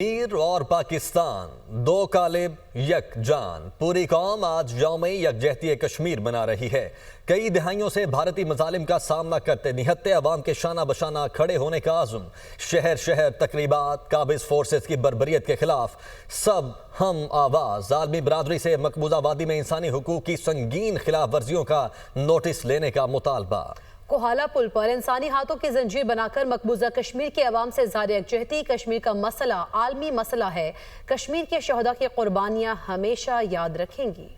کشمیر اور پاکستان دو قالب یک جان، پوری قوم آج یوم یکجہتی کشمیر منا رہی ہے۔ کئی دہائیوں سے بھارتی مظالم کا سامنا کرتے نہتے عوام کے شانہ بشانہ کھڑے ہونے کا عزم، شہر شہر تقریبات، قابض فورسز کی بربریت کے خلاف سب ہم آواز، عالمی برادری سے مقبوضہ وادی میں انسانی حقوق کی سنگین خلاف ورزیوں کا نوٹس لینے کا مطالبہ۔ کوہالہ پل پر انسانی ہاتھوں کی زنجیر بنا کر مقبوضہ کشمیر کے عوام سے اظہار یکجہتی۔ کشمیر کا مسئلہ عالمی مسئلہ ہے، کشمیر کے شہداء کی قربانیاں ہمیشہ یاد رکھیں گی۔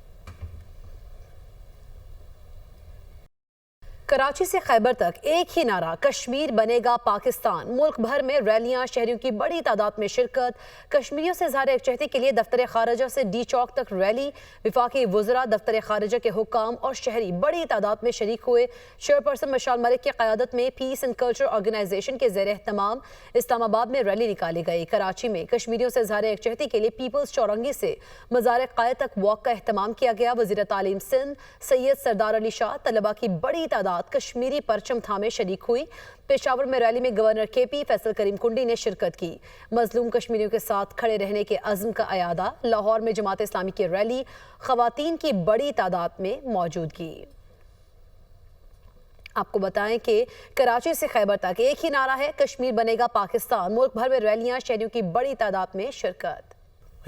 کراچی سے خیبر تک ایک ہی نعرہ، کشمیر بنے گا پاکستان۔ ملک بھر میں ریلیاں، شہریوں کی بڑی تعداد میں شرکت۔ کشمیریوں سے اظہار یکجہتی کے لیے دفتر خارجہ سے ڈی چوک تک ریلی، وفاقی وزراء، دفتر خارجہ کے حکام اور شہری بڑی تعداد میں شریک ہوئے۔ چیئرپرسن مشال ملک کی قیادت میں پیس اینڈ کلچر آرگنائزیشن کے زیر اہتمام اسلام آباد میں ریلی نکالی گئی۔ کراچی میں کشمیریوں سے اظہار یکجہتی کے لیے پیپلز چورنگی سے مزار قائد تک واک کا اہتمام کیا گیا۔ وزیر تعلیم سندھ سید سردار علی شاہ طلبہ کی بڑی تعداد کشمیری پرچم تھامے شریک ہوئی۔ پشاور میں ریلی میں گورنر کے پی فیصل کریم کنڈی نے شرکت کی۔ مظلوم کشمیریوں کے ساتھ کھڑے رہنے کے عزم کا اعادہ۔ لاہور میں جماعت اسلامی کی ریلی، خواتین کی بڑی تعداد میں موجودگی۔ آپ کو بتائیں کہ کراچی سے خیبر تک ایک ہی نعرہ ہے، کشمیر بنے گا پاکستان۔ ملک بھر میں ریلیاں، شہریوں کی بڑی تعداد میں شرکت۔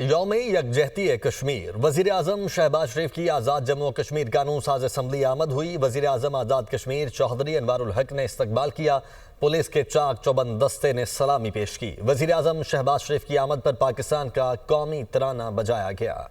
یوم یکجہتی کشمیر، وزیر اعظم شہباز شریف کی آزاد جموں و کشمیر قانون ساز اسمبلی آمد ہوئی۔ وزیر اعظم آزاد کشمیر چوہدری انوار الحق نے استقبال کیا۔ پولیس کے چاک چوبند دستے نے سلامی پیش کی۔ وزیر اعظم شہباز شریف کی آمد پر پاکستان کا قومی ترانہ بجایا گیا۔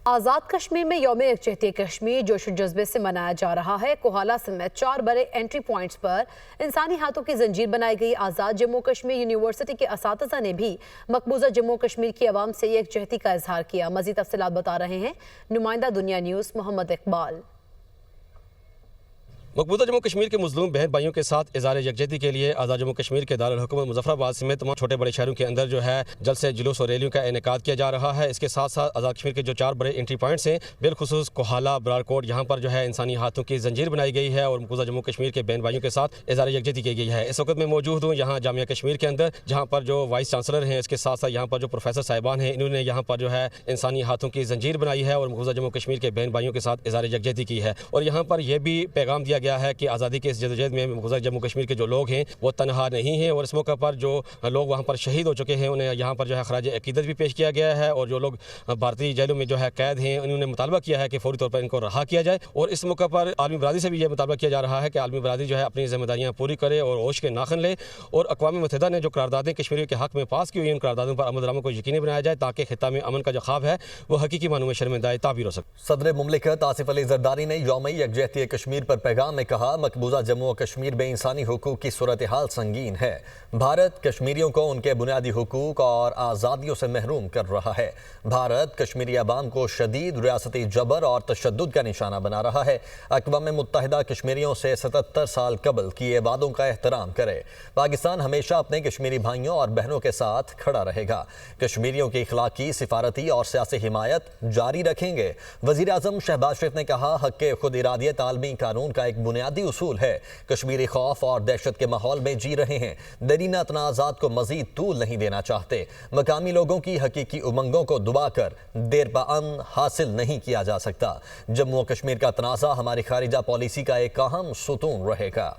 آزاد کشمیر میں یوم یکجہتی کشمیر جوش و جذبے سے منایا جا رہا ہے۔ کوہالہ سمیت 4 بڑے انٹری پوائنٹس پر انسانی ہاتھوں کی زنجیر بنائی گئی۔ آزاد جموں کشمیر یونیورسٹی کے اساتذہ نے بھی مقبوضہ جموں کشمیر کی عوام سے یکجہتی کا اظہار کیا۔ مزید تفصیلات بتا رہے ہیں نمائندہ دنیا نیوز محمد اقبال۔ مقبوضہ جموں کشمیر کے مظلوم بہن بھائیوں کے ساتھ اظہار یکجہتی کے لیے آزاد جموں کشمیر کے دارالحکومت مظفر آباد سمیت تمام چھوٹے بڑے شہروں کے اندر جو ہے جلسے جلوس اور ریلیوں کا انعقاد کیا جا رہا ہے۔ اس کے ساتھ ساتھ آزاد کشمیر کے جو 4 بڑے انٹری پوائنٹس ہیں، بالخصوص کوہالہ، برارکوٹ، یہاں پر جو ہے انسانی ہاتھوں کی زنجیر بنائی گئی ہے اور مقبوضہ جموں کشمیر کے بہن بھائیوں کے ساتھ اظہار یکجہتی کی گئی ہے۔ اس وقت میں موجود ہوں یہاں جامعہ کشمیر کے اندر، جہاں پر جو وائس چانسلر ہیں، اس کے ساتھ ساتھ یہاں پر جو پروفیسر صاحبان ہیں، انہوں نے یہاں پر جو ہے انسانی ہاتھوں کی زنجیر بنائی ہے اور مقبوضہ جموں کشمیر کے بہن بھائیوں کے ساتھ اظہار یکجہتی کی ہے۔ اور یہاں پر یہ بھی پیغام دیا گیا ہے کہ آزادی کے اس جدوجہد میں مقبوضہ جموں کشمیر کے جو لوگ ہیں وہ تنہا نہیں ہیں، اور اس موقع پر جو لوگ وہاں پر شہید ہو چکے ہیں انہیں یہاں پر جو ہے خراج عقیدت بھی پیش کیا گیا ہے، اور جو لوگ بھارتی جیلوں میں جو ہے قید ہیں انہوں نے مطالبہ کیا ہے کہ فوری طور پر ان کو رہا کیا جائے۔ اور اس موقع پر عالمی برادری سے بھی یہ مطالبہ کیا جا رہا ہے کہ عالمی برادری جو ہے اپنی ذمہ داریاں پوری کرے اور ہوش کے ناخن لے، اور اقوام متحدہ نے جو قراردادیں کشمیریوں کے حق میں پاس کی ہوئی ہیں ان قراردادوں پر عمل درآمد کو یقینی بنایا جائے تاکہ خطہ میں امن کا جو خواب ہے وہ حقیقی معنوں میں شرمندہ تعبیر ہو سکے۔ صدر مملکت آصف علی زرداری نے یوم یکجہتی کشمیر پر پیغام میں کہا، مقبوضہ جموں و کشمیر میں انسانی حقوق کی صورتحال سنگین ہے۔ بھارت کشمیریوں کو ان کے بنیادی حقوق اور آزادیوں سے محروم کر رہا ہے۔ بھارت کشمیری عوام کو شدید ریاستی جبر اور تشدد کا نشانہ بنا رہا ہے۔ اقوام متحدہ کشمیریوں سے 77 سال قبل کیے وعدوں کا احترام کرے۔ پاکستان ہمیشہ اپنے کشمیری بھائیوں اور بہنوں کے ساتھ کھڑا رہے گا۔ کشمیریوں کی اخلاقی، سفارتی اور سیاسی حمایت جاری رکھیں گے۔ وزیر اعظم شہباز شریف نے کہا، حق خود ارادیت عالمی قانون کا ایک بنیادی اصول ہے۔ کشمیری خوف اور دہشت کے ماحول میں جی رہے ہیں، دیرینہ تنازعات کو مزید طول نہیں دینا چاہتے۔ مقامی لوگوں کی حقیقی امنگوں کو دبا کر دیر پا امن حاصل نہیں کیا جا سکتا۔ جموں و کشمیر کا تنازع ہماری خارجہ پالیسی کا ایک اہم ستون رہے گا۔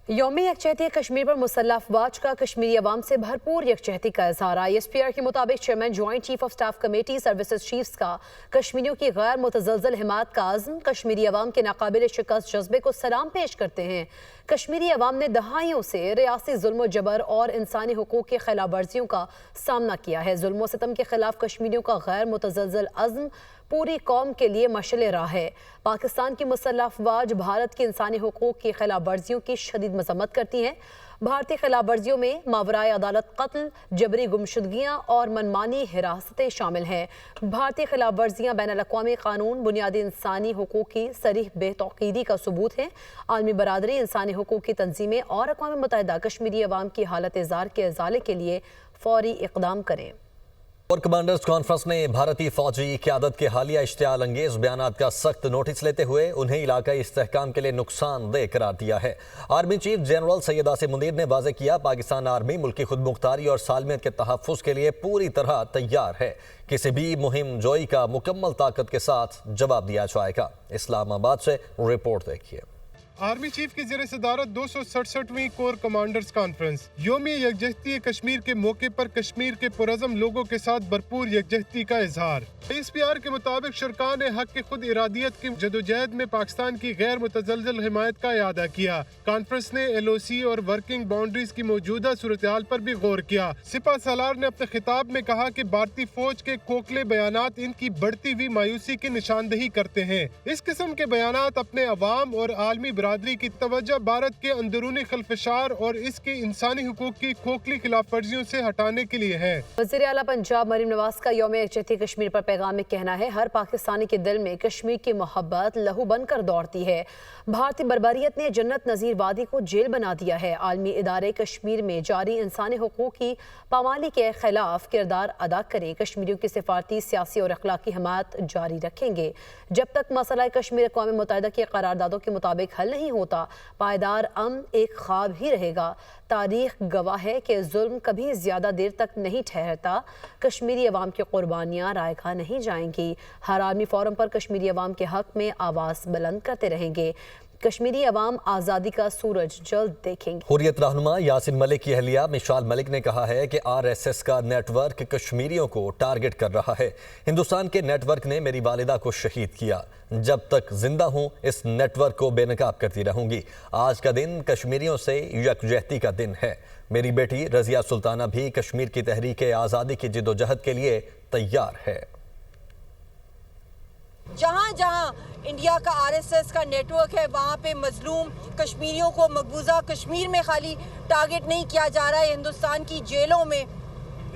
یوم یکجہتی کشمیر پر مسلح افواج کا کشمیری عوام سے بھرپور یکجہتی کا اظہار۔ ISPR کے مطابق chairman joint chief of staff committee services chiefs کا کشمیریوں کی غیر متزلزل حمایت کا عزم، کشمیری عوام کے ناقابل شکست جذبے کو سلام پیش کرتے ہیں۔ کشمیری عوام نے دہائیوں سے ریاستی ظلم و جبر اور انسانی حقوق کی خلاف ورزیوں کا سامنا کیا ہے۔ ظلم و ستم کے خلاف کشمیریوں کا غیر متزلزل عزم پوری قوم کے لیے مشعل راہ ہے۔ پاکستان کی مسلح افواج بھارت کی انسانی حقوق کی خلاف ورزیوں کی شدید مذمت کرتی ہیں۔ بھارتی خلاف ورزیوں میں ماورائے عدالت قتل، جبری گمشدگیاں اور منمانی حراستیں شامل ہیں۔ بھارتی خلاف ورزیاں بین الاقوامی قانون، بنیادی انسانی حقوق کی صریح بے توقیدی کا ثبوت ہیں۔ عالمی برادری، انسانی حقوق کی تنظیمیں اور اقوام متحدہ کشمیری عوام کی حالت زار کے ازالے کے لیے فوری اقدام کریں۔ और कमांडर्स कॉन्फ्रेंस ने भारतीय फौजी क़यादत के हालिया इश्तियाल अंगेज बयानात का सख्त नोटिस लेते हुए उन्हें इलाकाई इस्तेहकाम के लिए नुकसानदेह करार दिया है। Army chief general Syed Asim Munir ने वाज़ेह किया, पाकिस्तान आर्मी मुल्की खुदमुख्तारी और सालमियत के तहफ़्फ़ुज़ के लिए पूरी तरह तैयार है। किसी भी मुहिम जोई का मुकम्मल ताकत के साथ जवाब दिया जाएगा। इस्लामाबाद से रिपोर्ट देखिए। आर्मी चीफ की ज़ेर सदारत 267वीं कोर कमांडर्स कॉन्फ्रेंस यौमी यकजहती कश्मीर के मौके पर कश्मीर के पुरअज़म लोगों के साथ भरपूर यकजहती का इजहार। SPR के मुताबिक शुरकान हक के खुद इरादियत की जदोजहद में पाकिस्तान की गैर मुतज़लज़ल हिमायत का इआदा किया। कॉन्फ्रेंस ने LOC और वर्किंग बाउंड्रीज की मौजूदा सूरत हाल पर भी गौर किया। सिपा सालार ने अपने खिताब में कहा कि भारतीय फौज के खोखले बयानात इनकी बढ़ती हुई मायूसी की निशानदही करते हैं। इस किस्म के बयानात अपने अवाम और आलमी बरादरी की तवज्जो भारत के अंदरूनी खलफशार और इसके इंसानी हुकूक की खोखली खिलाफ वर्जियों से हटाने के लिए है। वज़ीर आला पंजाब मरीम नवाज का यौम यकजहती कश्मीर पर पैगाम में कहना है, हर पाकिस्तानी के दिल में कश्मीर की मोहब्बत लहू बनकर दौड़ती है। भारतीय बर्बरियत ने जन्नत नज़ीर वादी को जेल बना दिया है। आलमी इदारे कश्मीर में जारी इंसानी हुकूक की पामाली के खिलाफ किरदार अदा करें। कश्मीरियों की सिफारती, सियासी और अखलाकी हमायत जारी रखेंगे। जब तक मसला कश्मीर अक़वाम मुत्तहिदा की करारदादों के मुताबिक हल नहीं होता, पायदार अमन एक ख्वाब ही रहेगा। तारीख गवाह है कि जुल्म कभी ज्यादा देर तक नहीं ठहरता। कश्मीरी अवाम की कुर्बानियाँ रायगा नहीं जाएंगी। हर आर्मी फोरम पर कश्मीरी अवाम के हक में आवाज़ बुलंद करते रहेंगे। कश्मीरी अवाम आज़ादी का सूरज जल्द देखेंगे। हुर्रियत रहनुमा यासिन मलिक की अहलिया मिशाल मलिक ने कहा है कि RSS का नेटवर्क कश्मीरियों को टारगेट कर रहा है। हिंदुस्तान के नेटवर्क ने मेरी वालिदा को शहीद किया। जब तक जिंदा हूँ इस नेटवर्क को बेनकाब करती रहूंगी। आज का दिन कश्मीरियों से यकजहती का दिन है। मेरी बेटी रज़िया सुल्ताना भी कश्मीर की तहरीक आज़ादी की जिद्दोजहद के लिए तैयार है। जहाँ जहाँ इंडिया का RSS का नेटवर्क है, वहाँ पे मजलूम कश्मीरियों को मकबूजा कश्मीर में खाली टारगेट नहीं किया जा रहा है, हिंदुस्तान की जेलों में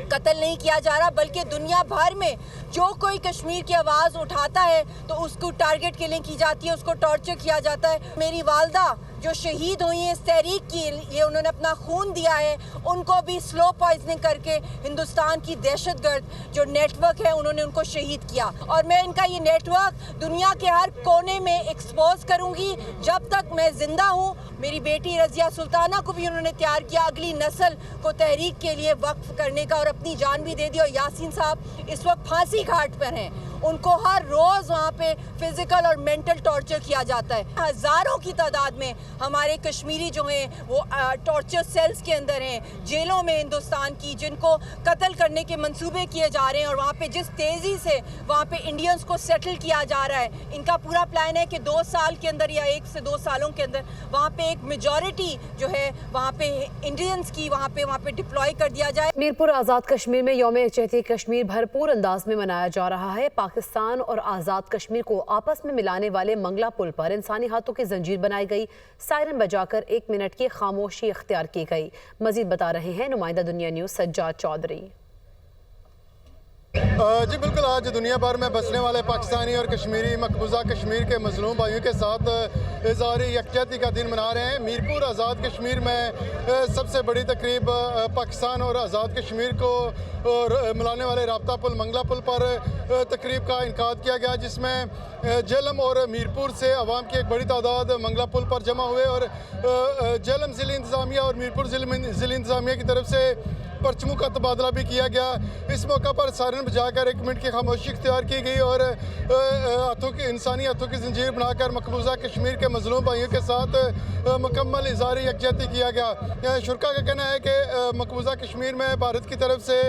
कत्ल नहीं किया जा रहा, बल्कि दुनिया भर में जो कोई कश्मीर की आवाज़ उठाता है तो उसको टारगेट किलिंग की जाती है, उसको टॉर्चर किया जाता है। मेरी वालदा जो शहीद हुई हैं इस तहरीक के लिए, उन्होंने अपना खून दिया है, उनको भी स्लो पॉइजनिंग करके हिंदुस्तान की दहशतगर्द जो नेटवर्क है उन्होंने उनको शहीद किया। और मैं इनका ये नेटवर्क दुनिया के हर कोने में एक्सपोज करूंगी जब तक मैं जिंदा हूँ। मेरी बेटी रज़िया सुल्ताना को भी उन्होंने तैयार किया अगली नस्ल को तहरीक के लिए वक्फ करने का, और अपनी जान भी दे दी। और यासीन साहब इस वक्त फांसी घाट पर हैं, उनको हर रोज वहाँ पे फिजिकल और मेंटल टॉर्चर किया जाता है। हजारों की तादाद में हमारे कश्मीरी जो हैं वो टॉर्चर सेल्स के अंदर हैं, जेलों में हिंदुस्तान की, जिनको कत्ल करने के मंसूबे किए जा रहे हैं। और वहाँ पे जिस तेज़ी से वहाँ पे इंडियंस को सेटल किया जा रहा है, इनका पूरा प्लान है कि 2 साल के अंदर या 1 से 2 सालों के अंदर वहाँ पे एक मेजॉरिटी जो है वहाँ पे इंडियंस की वहाँ पे डिप्लॉय कर दिया जाए। मीरपुर आज़ाद कश्मीर में यौम यकजहती कश्मीर भरपूर अंदाज में मनाया जा रहा है। पाकिस्तान और आज़ाद कश्मीर को आपस में मिलाने वाले मंगला पुल पर इंसानी हाथों की जंजीर बनाई गई, सायरन बजाकर 1 मिनट की खामोशी इख्तियार की गई। मजीद बता रहे हैं नुमाइंदा दुनिया न्यूज़ सज्जाद चौधरी। जी बिल्कुल, आज दुनिया भर में बसने वाले पाकिस्तानी और कश्मीरी मकबूजा कश्मीर के मजलूम भाइयों के साथ इज़हारी यकजहती का दिन मना रहे हैं। मीरपुर आज़ाद कश्मीर में सबसे बड़ी तकरीब पाकिस्तान और आज़ाद कश्मीर को मिलाने वाले राब्ता पुल मंगला पुल पर तकरीब का इनकाद किया गया, जिसमें जेलम और मीरपुर से आवाम की एक बड़ी तादाद मंगला पुल पर जमा हुए और जेलम ज़िला इंतज़ामिया और मीरपुर ज़िला इंतज़ामिया की तरफ से परचमों का तबादला भी किया गया। इस मौका पर सायरन बजाकर 1 मिनट की खामोशी इख्तियार की गई और इंसानी हाथों की जंजीर बनाकर मकबूजा कश्मीर के मजलूम भाइयों के साथ मुकम्मल इज़हारी यकजहती किया गया। शुरा का कहना है कि मकबूजा कश्मीर में भारत की तरफ से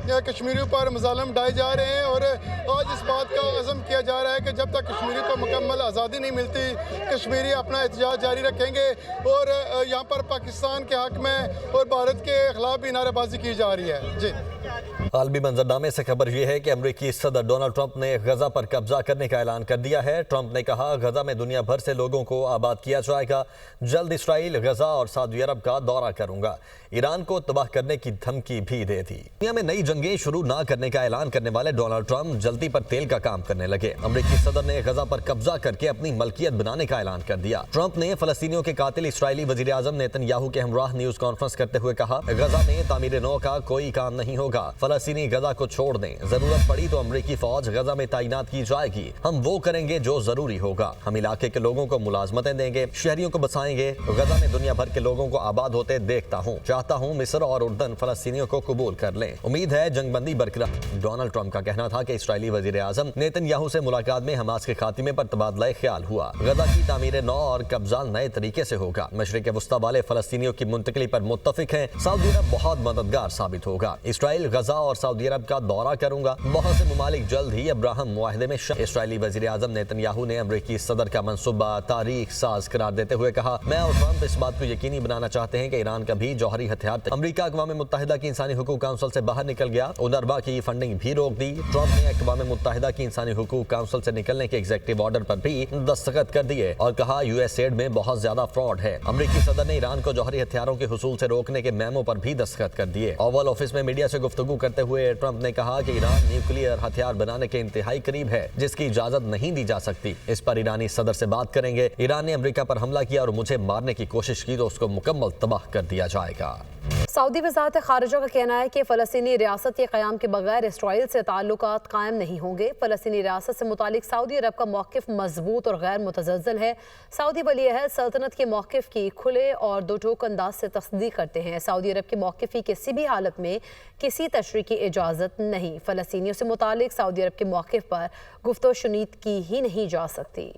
कश्मीरियों पर मज़ालिम ढाए जा रहे हैं और आज इस बात का अज़म किया जा रहा है कि जब तक कश्मीरियों को मुकम्मल आज़ादी नहीं मिलती, कश्मीरी अपना एहतजाज जारी रखेंगे। और यहाँ पर पाकिस्तान के हक़ में और भारत के खिलाफ भी नारेबाजी की जा रही है। जी, आलमी मंजरनामे से खबर यह है कि अमरीकी सदर डोनाल्ड ट्रंप ने गजा पर कब्जा करने का ऐलान कर दिया है। ट्रंप ने कहा, गजा में दुनिया भर से लोगों को आबाद किया जाएगा। जल्द इसराइल, गजा और सऊदी अरब का दौरा करूंगा। ईरान को तबाह करने की धमकी भी दे दी। दुनिया में नई जंगें शुरू न करने का ऐलान करने वाले डोनाल्ड ट्रंप जल्दी पर तेल का काम करने लगे। अमरीकी सदर ने गजा पर कब्जा करके अपनी मलकियत बनाने का ऐलान कर दिया। ट्रंप ने फलस्तीनियों के कातिल इसराइली वजीर आजम नेतन्याहू के हमराह न्यूज कॉन्फ्रेंस करते हुए कहा, गजा में तामीर नौ का कोई काम नहीं होगा। फलस्तीनी गजा को छोड़ दें, जरूरत पड़ी तो अमरीकी फौज गजा में तैनात की जाएगी। हम वो करेंगे जो जरूरी होगा। हम इलाके के लोगों को मुलाजमतें देंगे, शहरियों को बसाएंगे। गजा में दुनिया भर के लोगों को आबाद होते देखता हूँ। चाहता हूँ मिस्र और उर्दन फलस्तीनियों को कबूल कर लें। उम्मीद है जंगबंदी बरकरार। डोनाल्ड ट्रंप का कहना था कि इस्राएली वजीर आजम नेतन्याहू से मुलाकात में हमास के खात्मे पर तबादला ख्याल हुआ। गजा की तामीर नौ और कब्जा नए तरीके से होगा। मशरिक वस्ता वाले फलस्तीनियों की मुंतकली पर मुत्तफिक हैं। सऊदी अरब बहुत मददगार साबित होगा। इसराइल, गजा और सऊदी अरब का दौरा करूंगा। बहुत से ममालिक जल्द ही अब्राहम मुआहदे में इसराइली वजीर आजम नेतन्याहू ने अमरीकी सदर का मंसूबा तारीख साज करार देते हुए कहा, मैं और ट्रंप इस बात को यकीनी बनाना चाहते हैं कि ईरान कभी जौहरी हथियार अमरीका अक़वाम मुत्तहिदा की इंसानी हुकूक काउंसिल से बाहर निकल गया। उनरवा की फंडिंग भी रोक दी। ट्रंप ने अक़वाम मुत्तहिदा की इंसानी हुकूक काउंसिल से निकलने के एग्जीक्यूटिव ऑर्डर पर भी दस्तखत कर दिए और कहा यूएसएड में बहुत ज्यादा फ्रॉड है। अमरीकी सदर ने ईरान को जौहरी हथियारों के हुसूल से रोकने के मेमो पर भी दस्तखत कर दिए। ओवल ऑफिस में मीडिया से गुफ्तगू करते हुए ट्रंप ने कहा कि ईरान न्यूक्लियर हथियार बनाने के इंतहाई करीब है, जिसकी इजाजत नहीं दी जा सकती। इस पर ईरानी सदर से बात करेंगे। ईरान ने अमरीका पर हमला किया और मुझे मारने की कोशिश की तो उसको मुकम्मल तबाह कर दिया जाएगा। सऊदी वज़ारत ख़ारिजा का कहना है कि फ़लस्तीनी रियासत के क़याम के बगैर इसराइल से ताल्लुकात कायम नहीं होंगे। फ़लस्तीनी रियासत से मुतालिक सऊदी अरब का मौक़िफ़ मजबूत और गैर मुतज़लज़ल है। सऊदी वली अहद सल्तनत के मौक़िफ़ की खुले और दो टोक अंदाज से तस्दीक करते हैं। सऊदी अरब के मौक़िफ़ की किसी भी हालत में किसी तशरीह की इजाज़त नहीं। फ़लस्तीनियों से मुतालिक सऊदी अरब के मौक़िफ़ पर गुफ्तो शुनीद की ही नहीं जा सकती।